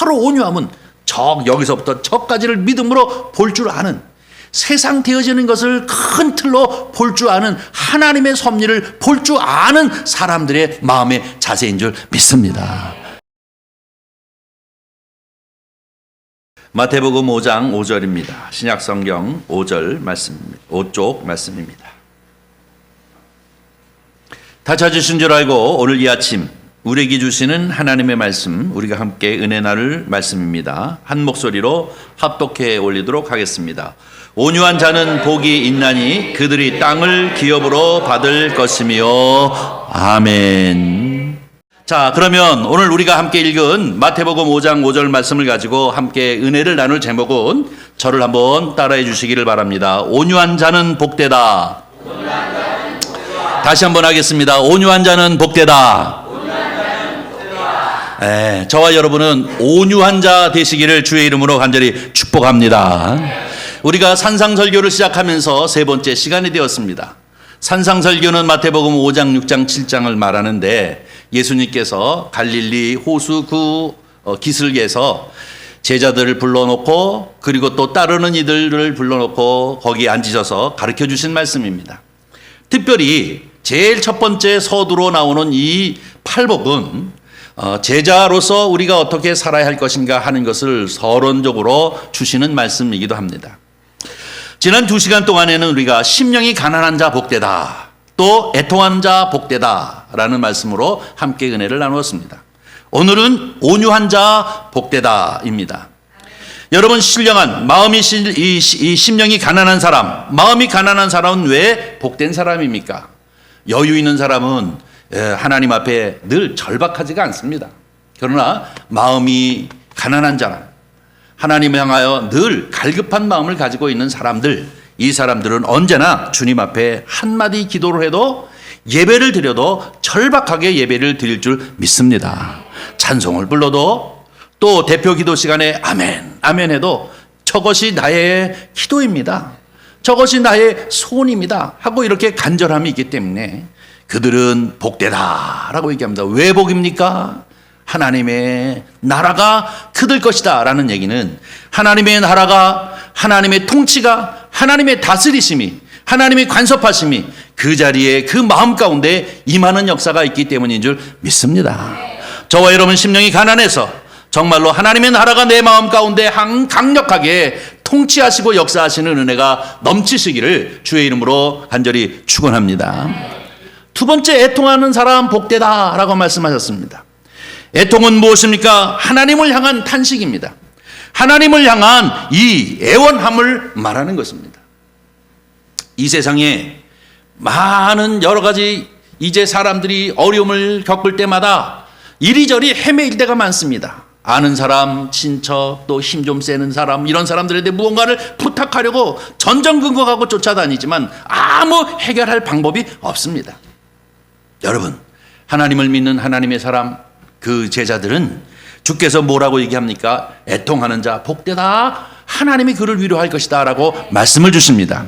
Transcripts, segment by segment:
바로 온유함은 여기서부터 저까지를 믿음으로 볼 줄 아는, 세상 되어지는 것을 큰 틀로 볼 줄 아는, 하나님의 섭리를 볼 줄 아는 사람들의 마음의 자세인 줄 믿습니다. 마태복음 5장 5절입니다. 신약성경 5절 말씀입니다. 5쪽 말씀입니다. 다 찾으신 줄 알고 오늘 이 아침 우리에게 주시는 하나님의 말씀, 우리가 함께 은혜 나눌 말씀입니다. 한 목소리로 합독해 올리도록 하겠습니다. 온유한 자는 복이 있나니 그들이 땅을 기업으로 받을 것이며. 아멘. 자, 그러면 오늘 우리가 함께 읽은 마태복음 5장 5절 말씀을 가지고 함께 은혜를 나눌 제목은, 저를 한번 따라해 주시기를 바랍니다. 온유한 자는 복되다. 다시 한번 하겠습니다. 온유한 자는 복되다. 네, 저와 여러분은 온유한 자 되시기를 주의 이름으로 간절히 축복합니다. 우리가 산상설교를 시작하면서 세 번째 시간이 되었습니다. 산상설교는 마태복음 5장, 6장, 7장을 말하는데, 예수님께서 갈릴리 호수 그 기슭에서 제자들을 불러놓고, 그리고 또 따르는 이들을 불러놓고 거기에 앉으셔서 가르쳐 주신 말씀입니다. 특별히 제일 첫 번째 서두로 나오는 이 팔복은 제자로서 우리가 어떻게 살아야 할 것인가 하는 것을 서론적으로 주시는 말씀이기도 합니다. 지난 2시간 동안에는 우리가 심령이 가난한 자 복되다, 또 애통한 자 복되다 라는 말씀으로 함께 은혜를 나누었습니다. 오늘은 온유한 자 복되다입니다. 여러분, 신령한 마음이 이 심령이 가난한 사람, 마음이 가난한 사람은 왜 복된 사람입니까? 여유 있는 사람은 하나님 앞에 늘 절박하지가 않습니다. 그러나 마음이 가난한 자람, 하나님을 향하여 늘 갈급한 마음을 가지고 있는 사람들, 이 사람들은 언제나 주님 앞에 한마디 기도를 해도, 예배를 드려도 절박하게 예배를 드릴 줄 믿습니다. 찬송을 불러도, 또 대표 기도 시간에 아멘, 아멘 해도 저것이 나의 기도입니다, 저것이 나의 소원입니다 하고 이렇게 간절함이 있기 때문에 그들은 복되다라고 얘기합니다. 왜 복입니까? 하나님의 나라가 그들 것이다 라는 얘기는, 하나님의 나라가, 하나님의 통치가, 하나님의 다스리심이, 하나님의 간섭하심이 그 자리에, 그 마음 가운데 임하는 역사가 있기 때문인 줄 믿습니다. 저와 여러분 심령이 가난해서 정말로 하나님의 나라가 내 마음 가운데 강력하게 통치하시고 역사하시는 은혜가 넘치시기를 주의 이름으로 간절히 축원합니다. 두 번째, 애통하는 사람 복되다 라고 말씀하셨습니다. 애통은 무엇입니까? 하나님을 향한 탄식입니다. 하나님을 향한 이 애원함을 말하는 것입니다. 이 세상에 많은 여러 가지 이제 사람들이 어려움을 겪을 때마다 이리저리 헤매일 때가 많습니다. 아는 사람, 친척, 또 힘 좀 세는 사람, 이런 사람들에 대해 무언가를 부탁하려고 전전긍긍하고 쫓아다니지만 아무 해결할 방법이 없습니다. 여러분, 하나님을 믿는 하나님의 사람, 그 제자들은 주께서 뭐라고 얘기합니까? 애통하는 자 복되다, 하나님이 그를 위로할 것이다 라고 말씀을 주십니다.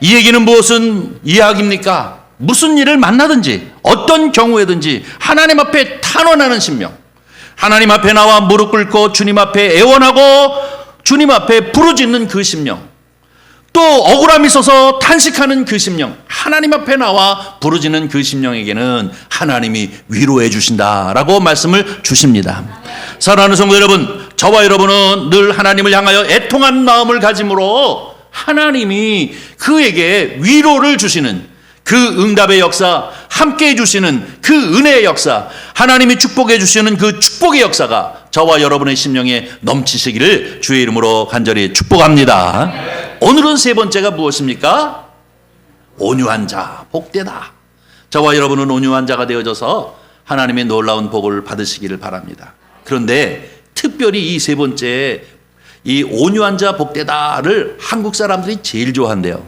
이 얘기는 무슨 이야기입니까? 무슨 일을 만나든지, 어떤 경우에든지 하나님 앞에 탄원하는 심령, 하나님 앞에 나와 무릎 꿇고 주님 앞에 애원하고 주님 앞에 부르짖는 그 심령, 또 억울함이 있어서 탄식하는 그 심령, 하나님 앞에 나와 부르짖는 그 심령에게는 하나님이 위로해 주신다라고 말씀을 주십니다. 사랑하는 성도 여러분, 저와 여러분은 늘 하나님을 향하여 애통한 마음을 가짐으로 하나님이 그에게 위로를 주시는 그 응답의 역사, 함께 해주시는 그 은혜의 역사, 하나님이 축복해 주시는 그 축복의 역사가 저와 여러분의 심령에 넘치시기를 주의 이름으로 간절히 축복합니다. 오늘은 세 번째가 무엇입니까? 온유한 자 복되다. 저와 여러분은 온유한 자가 되어져서 하나님의 놀라운 복을 받으시기를 바랍니다. 그런데 특별히 이 세 번째, 이 온유한 자 복되다를 한국 사람들이 제일 좋아한대요.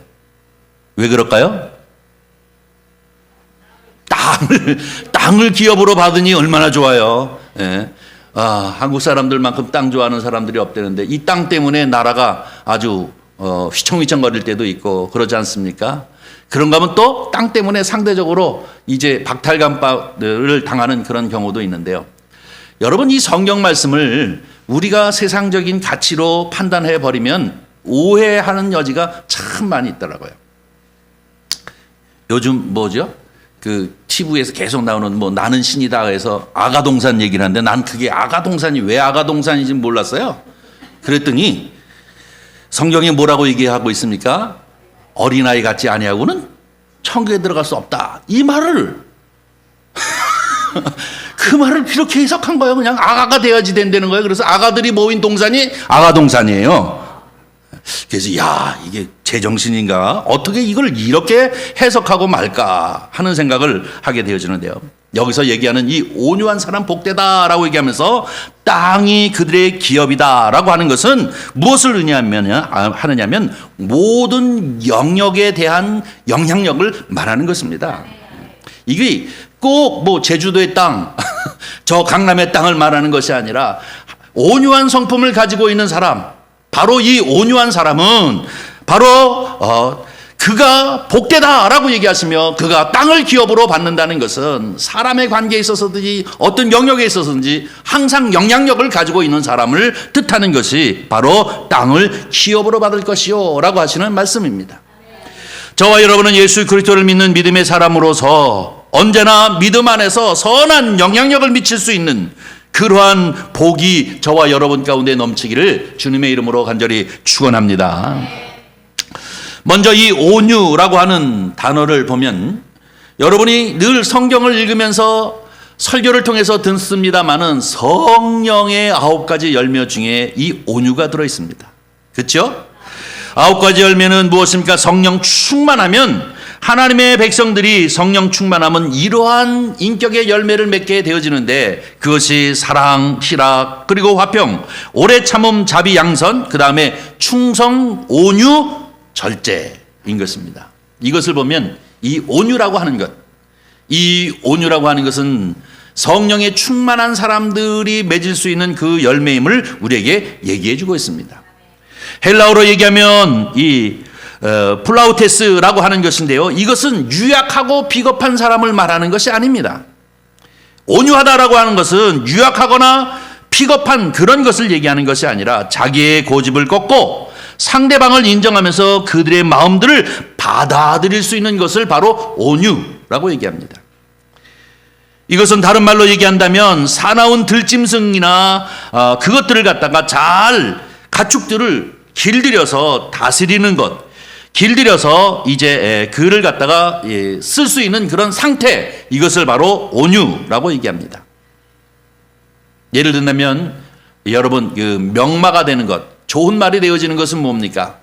왜 그럴까요? 땅을 기업으로 받으니 얼마나 좋아요. 예. 한국 사람들만큼 땅 좋아하는 사람들이 없다는데, 이 땅 때문에 나라가 아주 휘청휘청거릴 때도 있고 그러지 않습니까? 그런가 하면 또 땅 때문에 상대적으로 이제 박탈감을 당하는 그런 경우도 있는데요. 여러분, 이 성경 말씀을 우리가 세상적인 가치로 판단해 버리면 오해하는 여지가 참 많이 있더라고요. 요즘 뭐죠? 그 TV에서 계속 나오는 뭐 나는 신이다 해서 아가동산 얘기를 하는데 난 그게 아가동산이 왜 아가동산인지 몰랐어요. 그랬더니 성경이 뭐라고 얘기하고 있습니까? 어린아이 같지 아니하고는 천국에 들어갈 수 없다. 이 말을 그 말을 그렇게 해석한 거예요. 그냥 아가가 돼야지 된다는 거예요. 그래서 아가들이 모인 동산이 아가동산이에요. 그래서 야, 이게 제정신인가? 어떻게 이걸 이렇게 해석하고 말까 하는 생각을 하게 되어지는데요. 여기서 얘기하는 이 온유한 사람 복되다라고 얘기하면서 땅이 그들의 기업이다라고 하는 것은 무엇을 하느냐면 모든 영역에 대한 영향력을 말하는 것입니다. 이게 꼭 뭐 제주도의 땅, 저 강남의 땅을 말하는 것이 아니라 온유한 성품을 가지고 있는 사람, 바로 이 온유한 사람은 바로 그가 복되다라고 얘기하시며 그가 땅을 기업으로 받는다는 것은 사람의 관계에 있어서든지 어떤 영역에 있어서든지 항상 영향력을 가지고 있는 사람을 뜻하는 것이 바로 땅을 기업으로 받을 것이요 라고 하시는 말씀입니다. 저와 여러분은 예수 그리스도를 믿는 믿음의 사람으로서 언제나 믿음 안에서 선한 영향력을 미칠 수 있는 그러한 복이 저와 여러분 가운데 넘치기를 주님의 이름으로 간절히 축원합니다. 먼저 이 온유라고 하는 단어를 보면 여러분이 늘 성경을 읽으면서 설교를 통해서 듣습니다마는 성령의 9가지 열매 중에 이 온유가 들어 있습니다. 그렇죠? 9가지 열매는 무엇입니까? 성령 충만하면 하나님의 백성들이 성령 충만하면 이러한 인격의 열매를 맺게 되어지는데 그것이 사랑, 희락, 그리고 화평, 오래 참음, 자비, 양선, 그 다음에 충성, 온유, 절제인 것입니다. 이것을 보면 이 온유라고 하는 것, 이 온유라고 하는 것은 성령에 충만한 사람들이 맺을 수 있는 그 열매임을 우리에게 얘기해 주고 있습니다. 헬라어로 얘기하면 이 플라우테스라고 하는 것인데요. 이것은 유약하고 비겁한 사람을 말하는 것이 아닙니다. 온유하다라고 하는 것은 유약하거나 비겁한 그런 것을 얘기하는 것이 아니라 자기의 고집을 꺾고 상대방을 인정하면서 그들의 마음들을 받아들일 수 있는 것을 바로 온유라고 얘기합니다. 이것은 다른 말로 얘기한다면 사나운 들짐승이나 그것들을 갖다가 잘 가축들을 길들여서 다스리는 것, 길들여서 이제 그를 갖다가 쓸 수 있는 그런 상태, 이것을 바로 온유라고 얘기합니다. 예를 든다면 여러분 그 명마가 되는 것, 좋은 말이 되어지는 것은 뭡니까?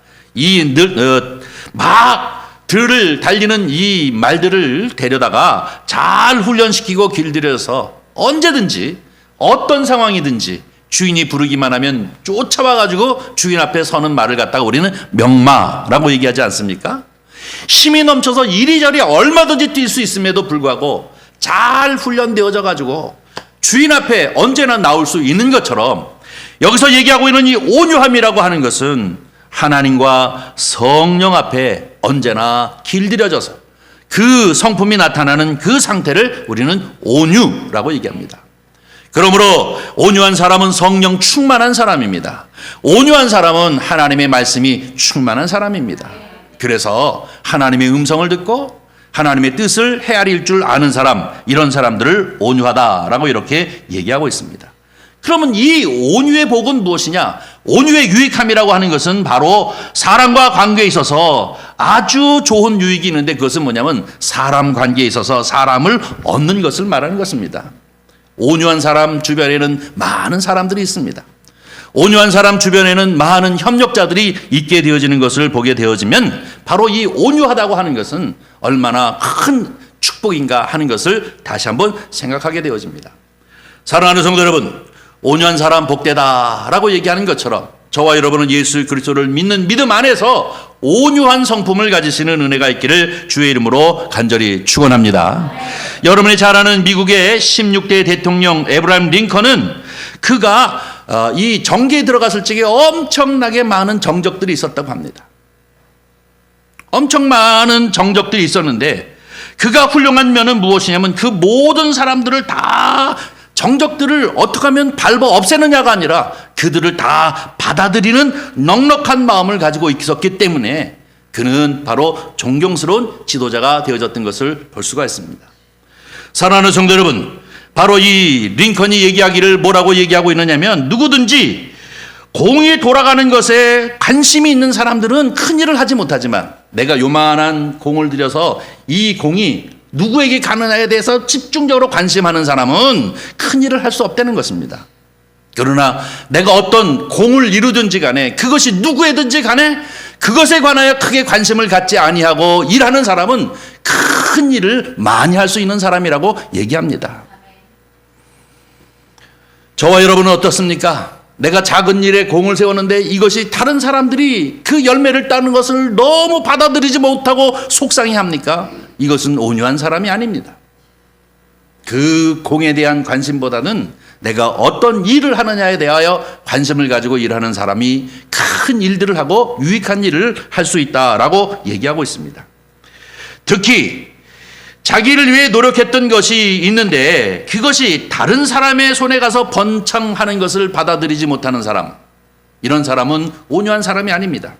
막 들을 달리는 이 말들을 데려다가 잘 훈련시키고 길들여서 언제든지 어떤 상황이든지 주인이 부르기만 하면 쫓아와가지고 주인 앞에 서는 말을 갖다가 우리는 명마라고 얘기하지 않습니까? 힘이 넘쳐서 이리저리 얼마든지 뛸 수 있음에도 불구하고 잘 훈련되어져 가지고 주인 앞에 언제나 나올 수 있는 것처럼 여기서 얘기하고 있는 이 온유함이라고 하는 것은 하나님과 성령 앞에 언제나 길들여져서 그 성품이 나타나는 그 상태를 우리는 온유라고 얘기합니다. 그러므로 온유한 사람은 성령 충만한 사람입니다. 온유한 사람은 하나님의 말씀이 충만한 사람입니다. 그래서 하나님의 음성을 듣고 하나님의 뜻을 헤아릴 줄 아는 사람, 이런 사람들을 온유하다라고 이렇게 얘기하고 있습니다. 그러면 이 온유의 복은 무엇이냐? 온유의 유익함이라고 하는 것은 바로 사람과 관계에 있어서 아주 좋은 유익이 있는데 그것은 뭐냐면 사람 관계에 있어서 사람을 얻는 것을 말하는 것입니다. 온유한 사람 주변에는 많은 사람들이 있습니다. 온유한 사람 주변에는 많은 협력자들이 있게 되어지는 것을 보게 되어지면 바로 이 온유하다고 하는 것은 얼마나 큰 축복인가 하는 것을 다시 한번 생각하게 되어집니다. 사랑하는 성도 여러분, 온유한 사람 복되다라고 얘기하는 것처럼 저와 여러분은 예수 그리스도를 믿는 믿음 안에서 온유한 성품을 가지시는 은혜가 있기를 주의 이름으로 간절히 축원합니다. 여러분이 잘 아는 미국의 16대 대통령 에브라임 링컨은 그가 이 정계에 들어갔을 적에 엄청나게 많은 정적들이 있었다고 합니다. 엄청 많은 정적들이 있었는데 그가 훌륭한 면은 무엇이냐면 그 모든 사람들을 다 정적들을 어떻게 하면 밟아 없애느냐가 아니라 그들을 다 받아들이는 넉넉한 마음을 가지고 있었기 때문에 그는 바로 존경스러운 지도자가 되어졌던 것을 볼 수가 있습니다. 사랑하는 성도 여러분, 바로 이 링컨이 얘기하기를 뭐라고 얘기하고 있느냐면, 누구든지 공이 돌아가는 것에 관심이 있는 사람들은 큰 일을 하지 못하지만 내가 요만한 공을 들여서 이 공이 누구에게 가느냐에 대해서 집중적으로 관심하는 사람은 큰 일을 할 수 없다는 것입니다. 그러나 내가 어떤 공을 이루든지 간에 그것이 누구에든지 간에 그것에 관하여 크게 관심을 갖지 아니하고 일하는 사람은 큰 일을 많이 할 수 있는 사람이라고 얘기합니다. 저와 여러분은 어떻습니까? 내가 작은 일에 공을 세웠는데 이것이 다른 사람들이 그 열매를 따는 것을 너무 받아들이지 못하고 속상해합니까? 이것은 온유한 사람이 아닙니다. 그 공에 대한 관심보다는 내가 어떤 일을 하느냐에 대하여 관심을 가지고 일하는 사람이 큰 일들을 하고 유익한 일을 할 수 있다라고 얘기하고 있습니다. 특히 자기를 위해 노력했던 것이 있는데 그것이 다른 사람의 손에 가서 번창하는 것을 받아들이지 못하는 사람, 이런 사람은 온유한 사람이 아닙니다.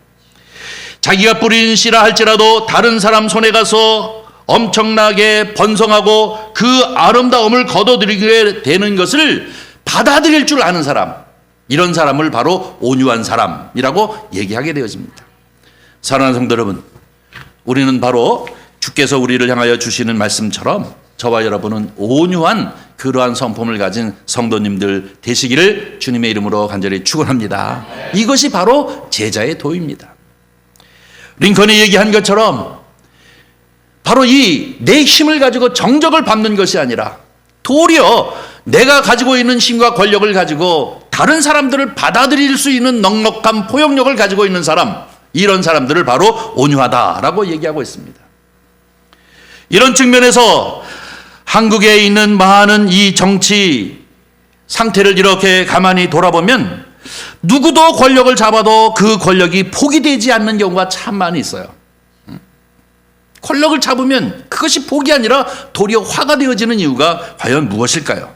자기가 뿌린 씨라 할지라도 다른 사람 손에 가서 엄청나게 번성하고 그 아름다움을 거둬들이게 되는 것을 받아들일 줄 아는 사람, 이런 사람을 바로 온유한 사람이라고 얘기하게 되어집니다. 사랑하는 성도 여러분, 우리는 바로 주께서 우리를 향하여 주시는 말씀처럼 저와 여러분은 온유한 그러한 성품을 가진 성도님들 되시기를 주님의 이름으로 간절히 축원합니다. 이것이 바로 제자의 도입니다. 링컨이 얘기한 것처럼 바로 이 내 힘을 가지고 정적을 밟는 것이 아니라 도리어 내가 가지고 있는 힘과 권력을 가지고 다른 사람들을 받아들일 수 있는 넉넉한 포용력을 가지고 있는 사람, 이런 사람들을 바로 온유하다라고 얘기하고 있습니다. 이런 측면에서 한국에 있는 많은 이 정치 상태를 이렇게 가만히 돌아보면 누구도 권력을 잡아도 그 권력이 포기되지 않는 경우가 참 많이 있어요. 권력을 잡으면 그것이 복이 아니라 도리어 화가 되어지는 이유가 과연 무엇일까요?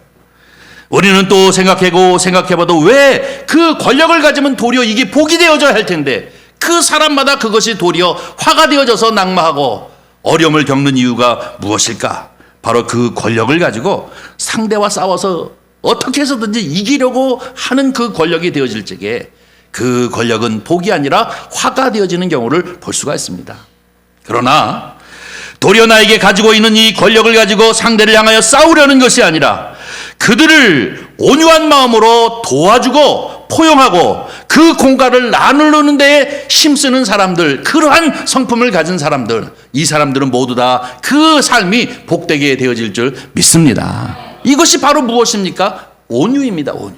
우리는 또 생각해봐도 왜 그 권력을 가지면 도리어 이게 복이 되어져야 할 텐데 그 사람마다 그것이 도리어 화가 되어져서 낙마하고 어려움을 겪는 이유가 무엇일까? 바로 그 권력을 가지고 상대와 싸워서 어떻게 해서든지 이기려고 하는 그 권력이 되어질 적에 그 권력은 복이 아니라 화가 되어지는 경우를 볼 수가 있습니다. 그러나 도리어 나에게 가지고 있는 이 권력을 가지고 상대를 향하여 싸우려는 것이 아니라 그들을 온유한 마음으로 도와주고 포용하고 그 공간을 나누는 데에 힘쓰는 사람들, 그러한 성품을 가진 사람들, 이 사람들은 모두 다 그 삶이 복되게 되어질 줄 믿습니다. 이것이 바로 무엇입니까? 온유입니다. 온유.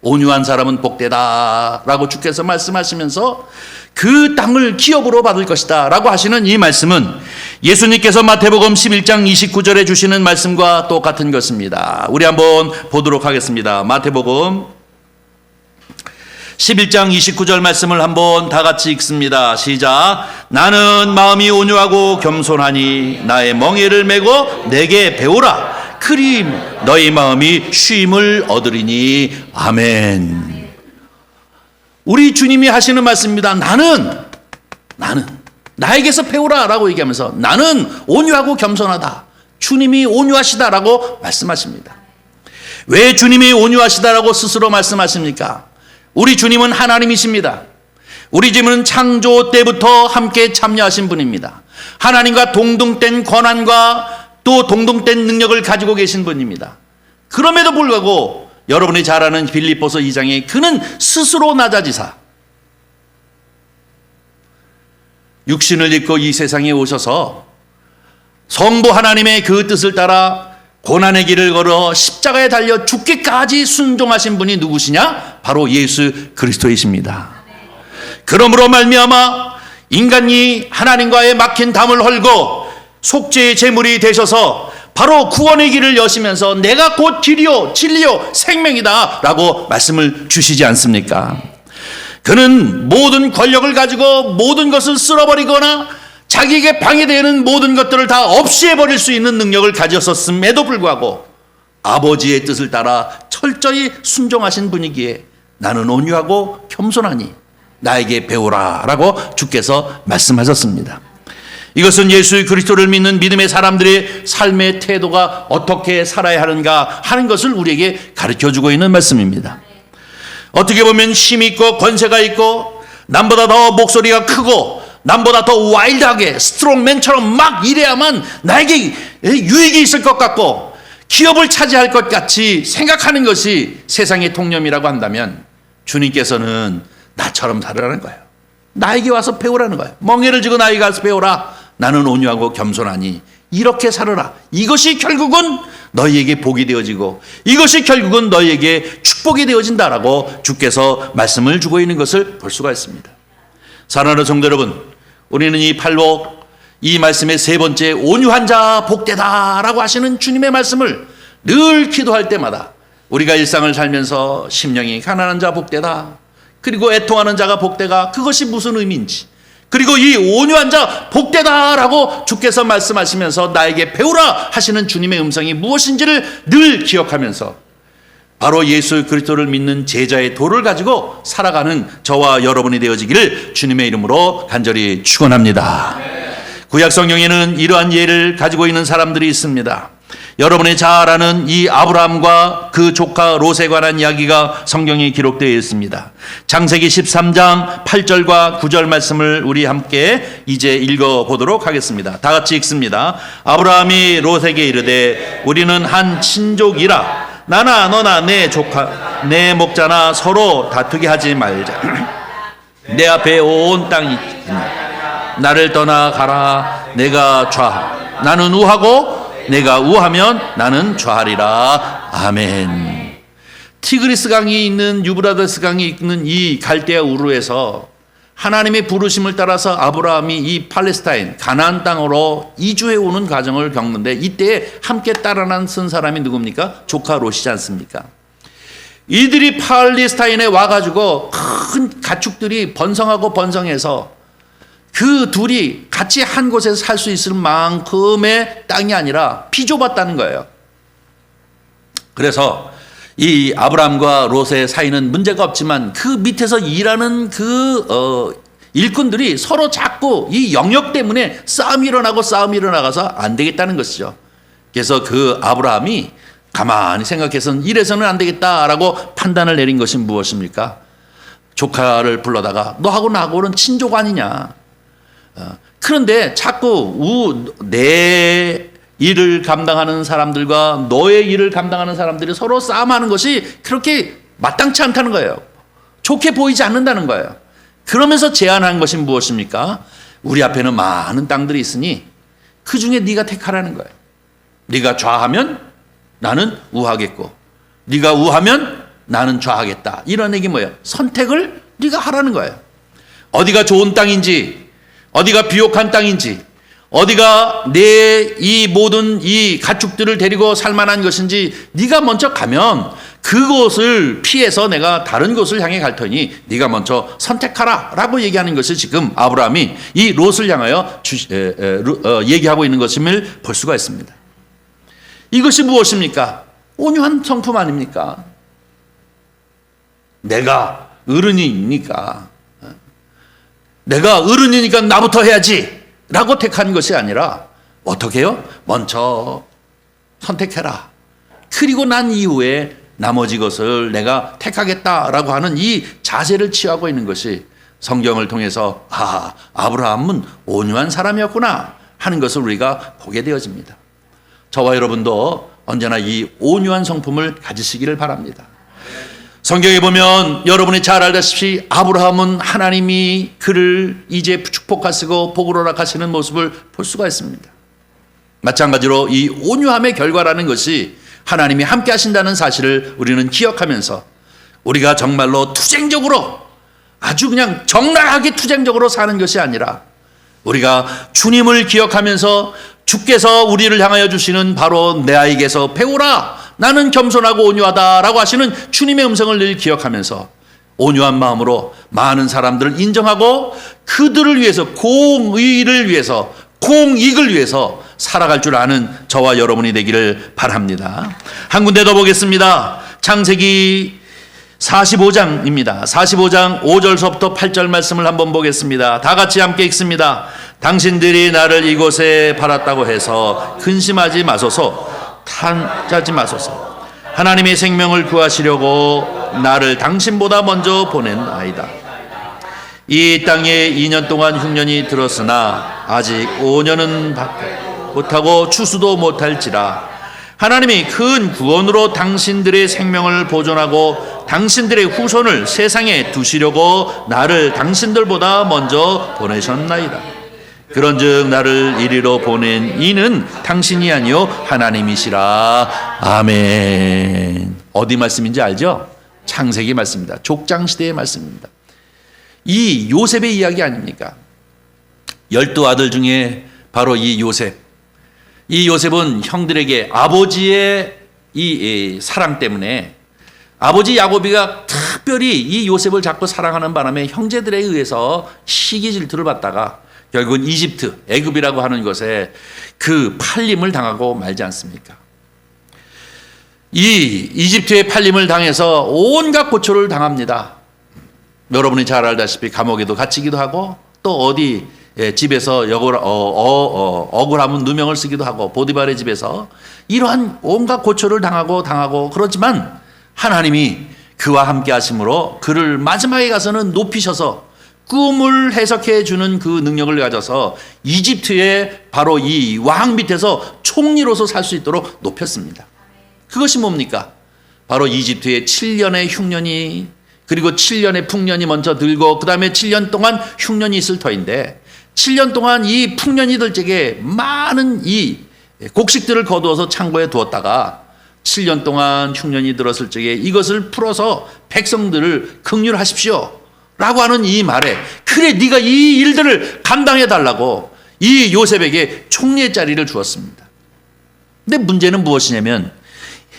온유한 사람은 복되다라고 주께서 말씀하시면서 그 땅을 기업으로 받을 것이다 라고 하시는 이 말씀은 예수님께서 마태복음 11장 29절에 주시는 말씀과 똑같은 것입니다. 우리 한번 보도록 하겠습니다. 마태복음 11장 29절 말씀을 한번 다 같이 읽습니다. 시작. 나는 마음이 온유하고 겸손하니 나의 멍에를 메고 내게 배우라. 그리 너희 마음이 쉼을 얻으리니. 아멘. 우리 주님이 하시는 말씀입니다. 나는 나에게서 배우라 라고 얘기하면서 나는 온유하고 겸손하다. 주님이 온유하시다라고 말씀하십니다. 왜 주님이 온유하시다라고 스스로 말씀하십니까? 우리 주님은 하나님이십니다. 우리 주님은 창조 때부터 함께 참여하신 분입니다. 하나님과 동등된 권한과 또 동등된 능력을 가지고 계신 분입니다. 그럼에도 불구하고 여러분이 잘 아는 빌립보서 2장에 그는 스스로 낮아지사 육신을 입고 이 세상에 오셔서 성부 하나님의 그 뜻을 따라 고난의 길을 걸어 십자가에 달려 죽기까지 순종하신 분이 누구시냐? 바로 예수 그리스도이십니다. 그러므로 말미암아 인간이 하나님과의 막힌 담을 헐고 속죄의 제물이 되셔서 바로 구원의 길을 여시면서 내가 곧 길이요 진리요 생명이다 라고 말씀을 주시지 않습니까? 그는 모든 권력을 가지고 모든 것을 쓸어버리거나 자기에게 방해되는 모든 것들을 다 없이 해버릴 수 있는 능력을 가졌었음에도 불구하고 아버지의 뜻을 따라 철저히 순종하신 분이기에 나는 온유하고 겸손하니 나에게 배우라 라고 주께서 말씀하셨습니다. 이것은 예수 그리스도를 믿는 믿음의 사람들의 삶의 태도가 어떻게 살아야 하는가 하는 것을 우리에게 가르쳐주고 있는 말씀입니다. 어떻게 보면 힘이 있고 권세가 있고 남보다 더 목소리가 크고 남보다 더 와일드하게 스트롱맨처럼 막 일해야만 나에게 유익이 있을 것 같고 기업을 차지할 것 같이 생각하는 것이 세상의 통념이라고 한다면 주님께서는 나처럼 살으라는 거예요. 나에게 와서 배우라는 거예요. 멍에를 쥐고 나에게 가서 배우라. 나는 온유하고 겸손하니 이렇게 살아라. 이것이 결국은 너희에게 복이 되어지고 이것이 결국은 너희에게 축복이 되어진다라고 주께서 말씀을 주고 있는 것을 볼 수가 있습니다. 사랑하는 성도 여러분, 우리는 이 팔복 이 말씀의 세 번째 온유한 자 복되다라고 하시는 주님의 말씀을 늘 기도할 때마다 우리가 일상을 살면서 심령이 가난한 자 복되다, 그리고 애통하는 자가 복되가, 그것이 무슨 의미인지, 그리고 이 온유한 자 복되다라고 주께서 말씀하시면서 나에게 배우라 하시는 주님의 음성이 무엇인지를 늘 기억하면서 바로 예수 그리스도를 믿는 제자의 도를 가지고 살아가는 저와 여러분이 되어지기를 주님의 이름으로 간절히 축원합니다. 구약 성경에는 이러한 예를 가지고 있는 사람들이 있습니다. 여러분이 잘 아는 이 아브라함과 그 조카 롯에 관한 이야기가 성경에 기록되어 있습니다. 창세기 13장 8절과 9절 말씀을 우리 함께 이제 읽어보도록 하겠습니다. 다 같이 읽습니다. 아브라함이 롯에게 이르되 우리는 한 친족이라 나나 너나 내 조카 내 목자나 서로 다투게 하지 말자. 내 앞에 온 땅이 있으나 나를 떠나 가라. 내가 좌 나는 우하고 내가 우하면 나는 좌하리라. 아멘. 티그리스 강이 있는 유브라데스 강이 있는 이 갈대아 우르에서 하나님의 부르심을 따라서 아브라함이 이 팔레스타인 가나안 땅으로 이주해 오는 과정을 겪는데 이때에 함께 따라난 쓴 사람이 누굽니까? 조카 롯이지 않습니까? 이들이 팔레스타인에 와가지고 큰 가축들이 번성하고 번성해서 그 둘이 같이 한 곳에서 살 수 있을 만큼의 땅이 아니라 비좁았다는 거예요. 그래서 이 아브라함과 롯의 사이는 문제가 없지만 그 밑에서 일하는 일꾼들이 서로 자꾸 이 영역 때문에 싸움이 일어나가서 안 되겠다는 것이죠. 그래서 그 아브라함이 가만히 생각해서는 이래서는 안 되겠다라고 판단을 내린 것이 무엇입니까? 조카를 불러다가 너하고 나하고는 친족 아니냐. 그런데 자꾸 내 일을 감당하는 사람들과 너의 일을 감당하는 사람들이 서로 싸움하는 것이 그렇게 마땅치 않다는 거예요. 좋게 보이지 않는다는 거예요. 그러면서 제안한 것이 무엇입니까? 우리 앞에는 많은 땅들이 있으니 그 중에 네가 택하라는 거예요. 네가 좌하면 나는 우하겠고 네가 우하면 나는 좌하겠다. 이런 얘기 뭐예요? 선택을 네가 하라는 거예요. 어디가 좋은 땅인지, 어디가 비옥한 땅인지, 어디가 내 이 모든 이 가축들을 데리고 살만한 것인지 네가 먼저 가면 그곳을 피해서 내가 다른 곳을 향해 갈 테니 네가 먼저 선택하라 라고 얘기하는 것이 지금 아브라함이 이 롯을 향하여 얘기하고 있는 것임을 볼 수가 있습니다. 이것이 무엇입니까? 온유한 성품 아닙니까? 내가 어른이니까 나부터 해야지 라고 택한 것이 아니라 어떻게 해요? 먼저 선택해라. 그리고 난 이후에 나머지 것을 내가 택하겠다라고 하는 이 자세를 취하고 있는 것이 성경을 통해서 아브라함은 온유한 사람이었구나 하는 것을 우리가 보게 되어집니다. 저와 여러분도 언제나 이 온유한 성품을 가지시기를 바랍니다. 성경에 보면 여러분이 잘 알다시피 아브라함은 하나님이 그를 이제 축복하시고 복을 허락하시는 모습을 볼 수가 있습니다. 마찬가지로 이 온유함의 결과라는 것이 하나님이 함께 하신다는 사실을 우리는 기억하면서 우리가 정말로 투쟁적으로 아주 그냥 적나라하게 투쟁적으로 사는 것이 아니라 우리가 주님을 기억하면서 주께서 우리를 향하여 주시는 바로 내 아이에게서 배우라. 나는 겸손하고 온유하다라고 하시는 주님의 음성을 늘 기억하면서 온유한 마음으로 많은 사람들을 인정하고 그들을 위해서 공의를 위해서 공익을 위해서 살아갈 줄 아는 저와 여러분이 되기를 바랍니다. 한 군데 더 보겠습니다. 창세기 45장입니다. 45장 5절서부터 8절 말씀을 한번 보겠습니다. 다 같이 함께 읽습니다. 당신들이 나를 이곳에 팔았다고 해서 근심하지 마소서, 탄자지 마소서. 하나님의 생명을 구하시려고 나를 당신보다 먼저 보낸아이다. 이 땅에 2년 동안 흉년이 들었으나 아직 5년은 못하고 추수도 못할지라. 하나님이 큰 구원으로 당신들의 생명을 보존하고 당신들의 후손을 세상에 두시려고 나를 당신들보다 먼저 보내셨나이다. 그런즉 나를 이리로 보낸 이는 당신이 아니요 하나님이시라. 아멘. 어디 말씀인지 알죠? 창세기 말씀입니다. 족장시대의 말씀입니다. 이 요셉의 이야기 아닙니까? 12아들 중에 바로 이 요셉. 이 요셉은 형들에게 아버지의 이 사랑 때문에 아버지 야곱이가 특별히 이 요셉을 자꾸 사랑하는 바람에 형제들에 의해서 시기 질투를 받다가 결국은 이집트, 애굽이라고 하는 것에 그 팔림을 당하고 말지 않습니까? 이 이집트의 팔림을 당해서 온갖 고초를 당합니다. 여러분이 잘 알다시피 감옥에도 갇히기도 하고 또 어디 집에서 억울하면 누명을 쓰기도 하고 보디발의 집에서 이러한 온갖 고초를 당하고 그렇지만 하나님이 그와 함께 하심으로 그를 마지막에 가서는 높이셔서 꿈을 해석해 주는 그 능력을 가져서 이집트의 바로 이 왕 밑에서 총리로서 살 수 있도록 높였습니다. 그것이 뭡니까? 바로 이집트의 7년의 흉년이 그리고 7년의 풍년이 먼저 들고 그 다음에 7년 동안 흉년이 있을 터인데 7년 동안 이 풍년이 들 적에 많은 이 곡식들을 거두어서 창고에 두었다가 7년 동안 흉년이 들었을 적에 이것을 풀어서 백성들을 긍휼하십시오 라고 하는 이 말에 그래 네가 이 일들을 감당해 달라고 이 요셉에게 총리의 자리를 주었습니다. 근데 문제는 무엇이냐면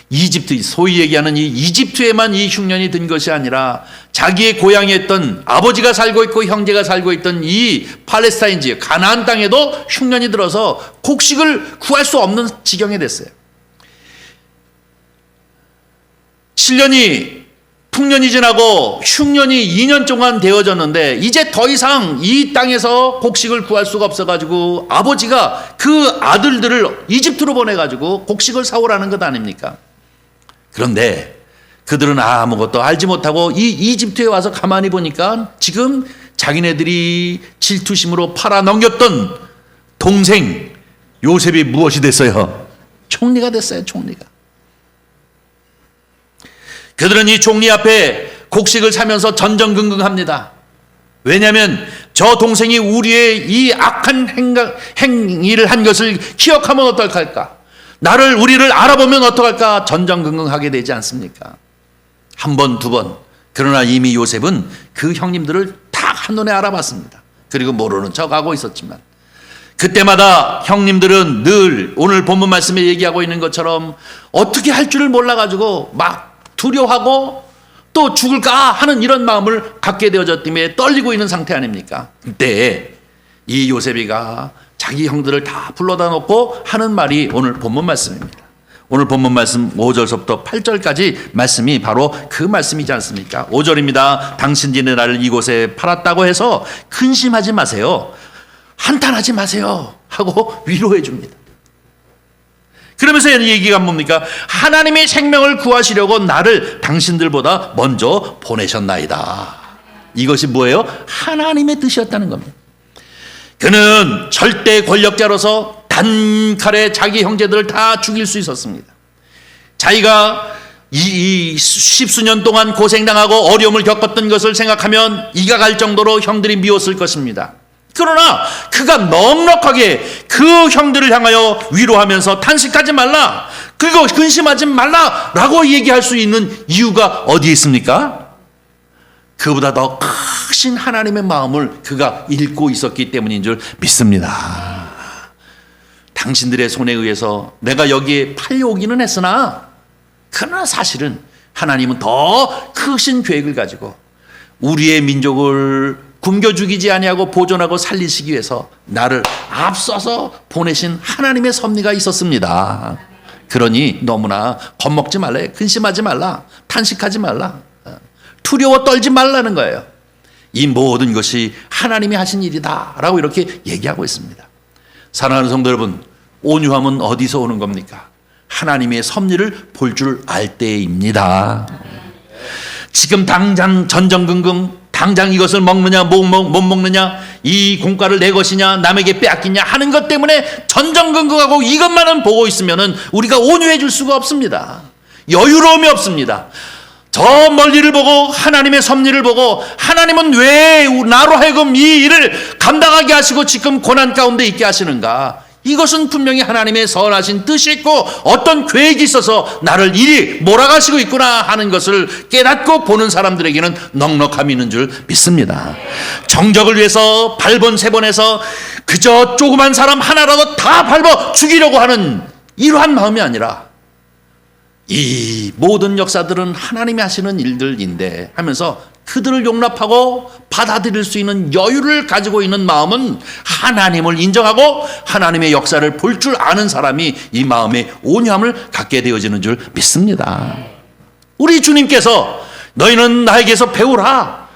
이집트, 소위 얘기하는 이 이집트에만 이 흉년이 든 것이 아니라 자기의 고향이었던 아버지가 살고 있고 형제가 살고 있던 이 팔레스타인 지역 가나안 땅에도 흉년이 들어서 곡식을 구할 수 없는 지경이 됐어요. 7년이 풍년이 지나고 흉년이 2년 동안 되어졌는데 이제 더 이상 이 땅에서 곡식을 구할 수가 없어가지고 아버지가 그 아들들을 이집트로 보내가지고 곡식을 사오라는 것 아닙니까? 그런데 그들은 아무것도 알지 못하고 이 이집트에 와서 가만히 보니까 지금 자기네들이 질투심으로 팔아넘겼던 동생 요셉이 무엇이 됐어요? 총리가 됐어요. 총리가. 그들은 이 총리 앞에 곡식을 사면서 전전긍긍합니다. 왜냐하면 저 동생이 우리의 이 악한 행위를 한 것을 기억하면 어떡할까? 우리를 알아보면 어떡할까? 전전긍긍하게 되지 않습니까? 한 번, 두 번. 그러나 이미 요셉은 그 형님들을 다 한눈에 알아봤습니다. 그리고 모르는 척하고 있었지만 그때마다 형님들은 늘 오늘 본문 말씀에 얘기하고 있는 것처럼 어떻게 할 줄을 몰라가지고 막 두려워하고 또 죽을까 하는 이런 마음을 갖게 되어졌기에 떨리고 있는 상태 아닙니까? 그때 이 요셉이가 자기 형들을 다 불러다 놓고 하는 말이 오늘 본문 말씀입니다. 오늘 본문 말씀 5절서부터 8절까지 말씀이 바로 그 말씀이지 않습니까? 5절입니다. 당신들이 나를 이곳에 팔았다고 해서 근심하지 마세요. 한탄하지 마세요. 하고 위로해 줍니다. 그러면서 얘기가 뭡니까? 하나님의 생명을 구하시려고 나를 당신들보다 먼저 보내셨나이다. 이것이 뭐예요? 하나님의 뜻이었다는 겁니다. 그는 절대 권력자로서 단칼에 자기 형제들을 다 죽일 수 있었습니다. 자기가 이 십수년 동안 고생당하고 어려움을 겪었던 것을 생각하면 이가 갈 정도로 형들이 미웠을 것입니다. 그러나 그가 넉넉하게 그 형들을 향하여 위로하면서 탄식하지 말라, 그리고 근심하지 말라라고 얘기할 수 있는 이유가 어디에 있습니까? 그보다 더 크신 하나님의 마음을 그가 읽고 있었기 때문인 줄 믿습니다. 당신들의 손에 의해서 내가 여기에 팔려오기는 했으나 그러나 사실은 하나님은 더 크신 계획을 가지고 우리의 민족을 굶겨 죽이지 아니하고 보존하고 살리시기 위해서 나를 앞서서 보내신 하나님의 섭리가 있었습니다. 그러니 너무나 겁먹지 말라, 근심하지 말라, 탄식하지 말라, 두려워 떨지 말라는 거예요. 이 모든 것이 하나님이 하신 일이다 라고 이렇게 얘기하고 있습니다. 사랑하는 성도 여러분, 온유함은 어디서 오는 겁니까? 하나님의 섭리를 볼 줄 알 때입니다. 지금 당장 전전긍긍, 당장 이것을 먹느냐 못 먹느냐, 이 공과를 내 것이냐 남에게 빼앗기냐 하는 것 때문에 전전긍긍하고 이것만은 보고 있으면 우리가 온유해 줄 수가 없습니다. 여유로움이 없습니다. 저 멀리를 보고 하나님의 섭리를 보고, 하나님은 왜 나로 하여금 이 일을 감당하게 하시고 지금 고난 가운데 있게 하시는가? 이것은 분명히 하나님의 선하신 뜻이 있고 어떤 계획이 있어서 나를 이리 몰아가시고 있구나 하는 것을 깨닫고 보는 사람들에게는 넉넉함이 있는 줄 믿습니다. 정적을 위해서 발본 세번해서 그저 조그만 사람 하나라도 다 밟아 죽이려고 하는 이러한 마음이 아니라, 이 모든 역사들은 하나님이 하시는 일들인데 하면서 그들을 용납하고 받아들일 수 있는 여유를 가지고 있는 마음은 하나님을 인정하고 하나님의 역사를 볼 줄 아는 사람이 이 마음의 온유함을 갖게 되어지는 줄 믿습니다. 우리 주님께서 너희는 나에게서 배우라,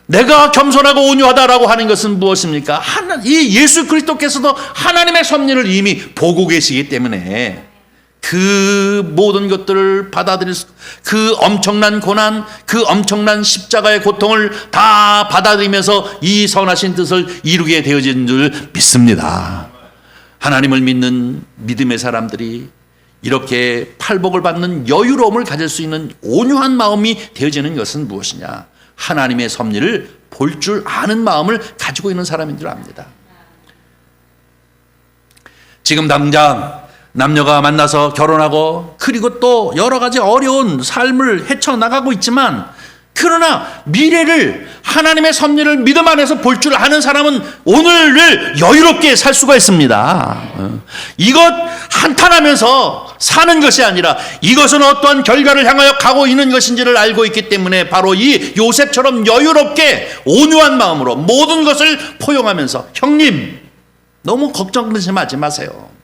내가 겸손하고 온유하다라고 하는 것은 무엇입니까? 이 예수 그리스도께서도 하나님의 섭리를 이미 보고 계시기 때문에 그 모든 것들을 받아들일 수, 그 엄청난 고난, 그 엄청난 십자가의 고통을 다 받아들이면서 이 선하신 뜻을 이루게 되어진 줄 믿습니다. 하나님을 믿는 믿음의 사람들이 이렇게 팔복을 받는 여유로움을 가질 수 있는 온유한 마음이 되어지는 것은 무엇이냐? 하나님의 섭리를 볼 줄 아는 마음을 가지고 있는 사람인 줄 압니다. 지금 당장 남녀가 만나서 결혼하고 그리고 또 여러 가지 어려운 삶을 헤쳐나가고 있지만, 그러나 미래를 하나님의 섭리를 믿음 안에서 볼 줄 아는 사람은 오늘을 여유롭게 살 수가 있습니다. 이것 한탄하면서 사는 것이 아니라 이것은 어떠한 결과를 향하여 가고 있는 것인지를 알고 있기 때문에 바로 이 요셉처럼 여유롭게 온유한 마음으로 모든 것을 포용하면서, 형님 너무 걱정하지 마세요.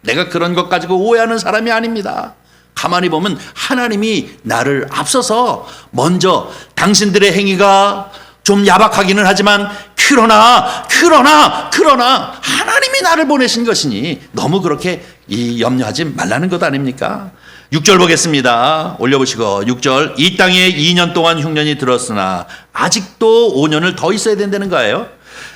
내가 그런 것 가지고 오해하는 사람이 아닙니다. 가만히 보면 하나님이 나를 앞서서 먼저 당신들의 행위가 좀 야박하기는 하지만 그러나 하나님이 나를 보내신 것이니 너무 그렇게 염려하지 말라는 것 아닙니까? 6절 보겠습니다. 올려보시고 6절, 이 땅에 2년 동안 흉년이 들었으나 아직도 5년을 더 있어야 된다는 거예요.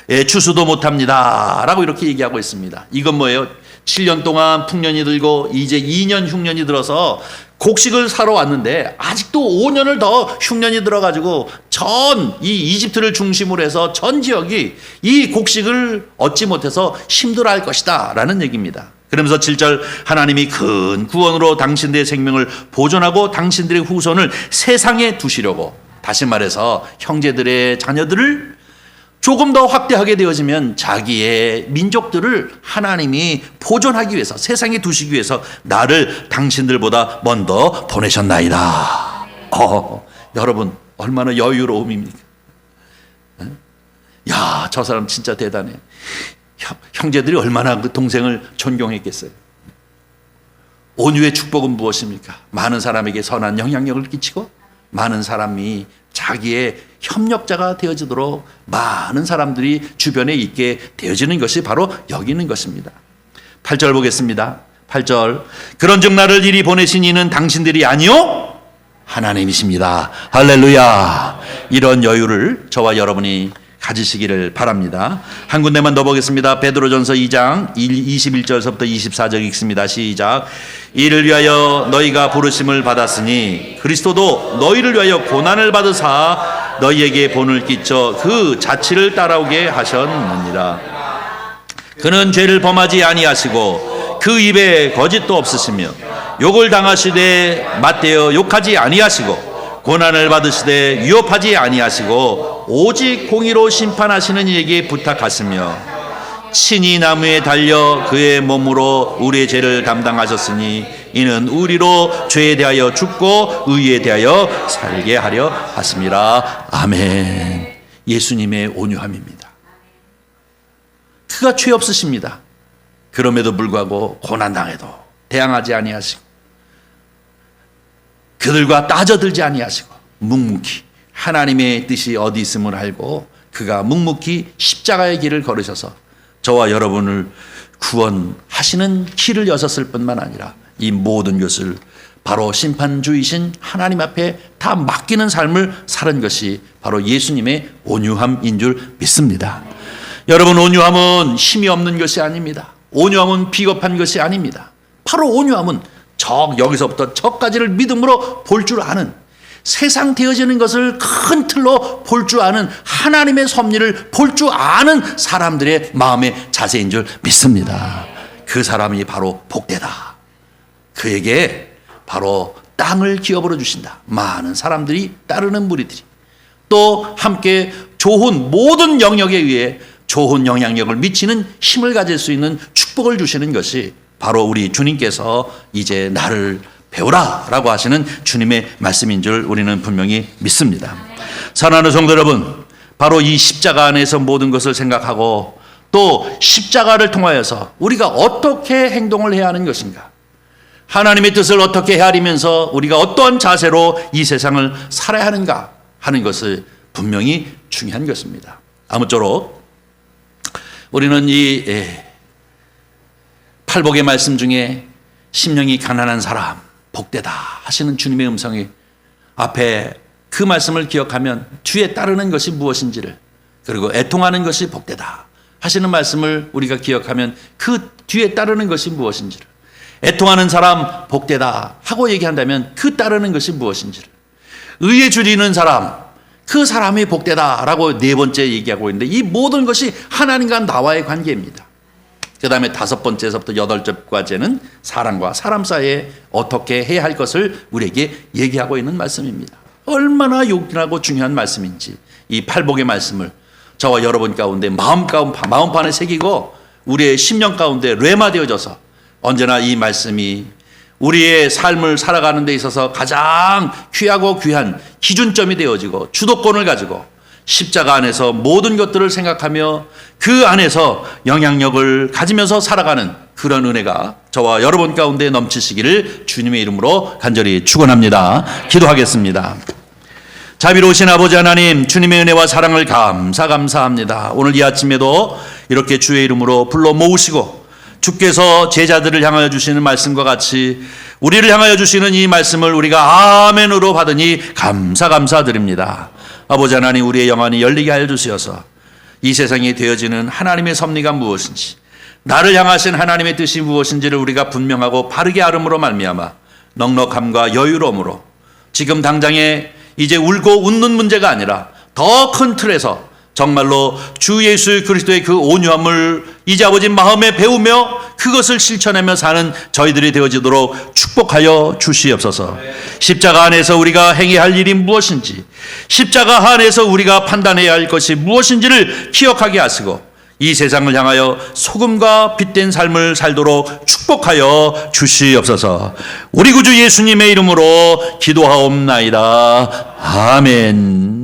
예, 추수도 못합니다 라고 이렇게 얘기하고 있습니다. 이건 뭐예요? 7년 동안 풍년이 들고 이제 2년 흉년이 들어서 곡식을 사러 왔는데 아직도 5년을 더 흉년이 들어가지고 전 이 이집트를 중심으로 해서 전 지역이 이 곡식을 얻지 못해서 힘들어할 것이다 라는 얘기입니다. 그러면서 7절, 하나님이 큰 구원으로 당신들의 생명을 보존하고 당신들의 후손을 세상에 두시려고, 다시 말해서 형제들의 자녀들을 조금 더 확대하게 되어지면 자기의 민족들을 하나님이 보존하기 위해서, 세상에 두시기 위해서 나를 당신들보다 먼저 보내셨나이다. 여러분 얼마나 여유로움입니까? 야, 저 사람 진짜 대단해. 형제들이 얼마나 그 동생을 존경했겠어요. 온유의 축복은 무엇입니까? 많은 사람에게 선한 영향력을 끼치고 많은 사람이 자기의 협력자가 되어지도록 많은 사람들이 주변에 있게 되어지는 것이 바로 여기 있는 것입니다. 8절 보겠습니다. 8절, 그런즉 나를 이리 보내신 이는 당신들이 아니요 하나님이십니다. 할렐루야. 이런 여유를 저와 여러분이 가지시기를 바랍니다. 한 군데만 더 보겠습니다. 베드로전서 2장 21절서부터 24절 읽습니다. 시작. 이를 위하여 너희가 부르심을 받았으니 그리스도도 너희를 위하여 고난을 받으사 너희에게 본을 끼쳐 그 자치를 따라오게 하셨느니라. 그는 죄를 범하지 아니하시고 그 입에 거짓도 없으시며 욕을 당하시되 맞대어 욕하지 아니하시고 고난을 받으시되 위협하지 아니하시고 오직 공의로 심판하시는 이에게 부탁하시며 친히 나무에 달려 그의 몸으로 우리의 죄를 담당하셨으니 이는 우리로 죄에 대하여 죽고 의에 대하여 살게 하려 하심이라. 아멘. 예수님의 온유함입니다. 그가 죄 없으십니다. 그럼에도 불구하고 고난당해도 대항하지 아니하시고 그들과 따져들지 아니하시고 묵묵히 하나님의 뜻이 어디 있음을 알고 그가 묵묵히 십자가의 길을 걸으셔서 저와 여러분을 구원하시는 길을 여셨을 뿐만 아니라 이 모든 것을 바로 심판주이신 하나님 앞에 다 맡기는 삶을 사는 것이 바로 예수님의 온유함인 줄 믿습니다. 여러분, 온유함은 힘이 없는 것이 아닙니다. 온유함은 비겁한 것이 아닙니다. 바로 온유함은 여기서부터 저까지를 믿음으로 볼 줄 아는, 세상 되어지는 것을 큰 틀로 볼 줄 아는, 하나님의 섭리를 볼 줄 아는 사람들의 마음의 자세인 줄 믿습니다. 그 사람이 바로 복되다. 그에게 바로 땅을 기업으로 주신다. 많은 사람들이 따르는 무리들이 또 함께 좋은 모든 영역에 의해 좋은 영향력을 미치는 힘을 가질 수 있는 축복을 주시는 것이 바로 우리 주님께서 이제 나를 배우라 라고 하시는 주님의 말씀인 줄 우리는 분명히 믿습니다. 사랑하는 성도 여러분, 바로 이 십자가 안에서 모든 것을 생각하고 또 십자가를 통하여서 우리가 어떻게 행동을 해야 하는 것인가, 하나님의 뜻을 어떻게 헤아리면서 우리가 어떠한 자세로 이 세상을 살아야 하는가 하는 것을 분명히 중요한 것입니다. 아무쪼록 우리는 이 팔복의 말씀 중에 심령이 가난한 사람 복되다 하시는 주님의 음성이 앞에 그 말씀을 기억하면 뒤에 따르는 것이 무엇인지를, 그리고 애통하는 것이 복되다 하시는 말씀을 우리가 기억하면 그 뒤에 따르는 것이 무엇인지를, 애통하는 사람 복되다 하고 얘기한다면 그 따르는 것이 무엇인지를, 의에 줄이는 사람 그 사람이 복되다라고 네 번째 얘기하고 있는데 이 모든 것이 하나님과 나와의 관계입니다. 그 다음에 5번째에서부터 8절까지는 사람과 사람 사이에 어떻게 해야 할 것을 우리에게 얘기하고 있는 말씀입니다. 얼마나 요긴하고 중요한 말씀인지 이 팔복의 말씀을 저와 여러분 가운데 마음판에 새기고 우리의 심령 가운데 뇌마되어져서 언제나 이 말씀이 우리의 삶을 살아가는 데 있어서 가장 귀하고 귀한 기준점이 되어지고 주도권을 가지고 십자가 안에서 모든 것들을 생각하며 그 안에서 영향력을 가지면서 살아가는 그런 은혜가 저와 여러분 가운데 넘치시기를 주님의 이름으로 간절히 축원합니다. 기도하겠습니다. 자비로우신 아버지 하나님, 주님의 은혜와 사랑을 감사합니다. 오늘 이 아침에도 이렇게 주의 이름으로 불러 모으시고 주께서 제자들을 향하여 주시는 말씀과 같이 우리를 향하여 주시는 이 말씀을 우리가 아멘으로 받으니 감사드립니다. 아버지 하나님, 우리의 영안이 열리게 하여 주시어서 이 세상에 되어지는 하나님의 섭리가 무엇인지, 나를 향하신 하나님의 뜻이 무엇인지를 우리가 분명하고 바르게 알음으로 말미암아 넉넉함과 여유로움으로 지금 당장에 이제 울고 웃는 문제가 아니라 더 큰 틀에서 정말로 주 예수 그리스도의 그 온유함을 이제 아버지 마음에 배우며 그것을 실천하며 사는 저희들이 되어지도록 축복하여 주시옵소서. 십자가 안에서 우리가 행해야 할 일이 무엇인지, 십자가 안에서 우리가 판단해야 할 것이 무엇인지를 기억하게 하시고 이 세상을 향하여 소금과 빛된 삶을 살도록 축복하여 주시옵소서. 우리 구주 예수님의 이름으로 기도하옵나이다. 아멘.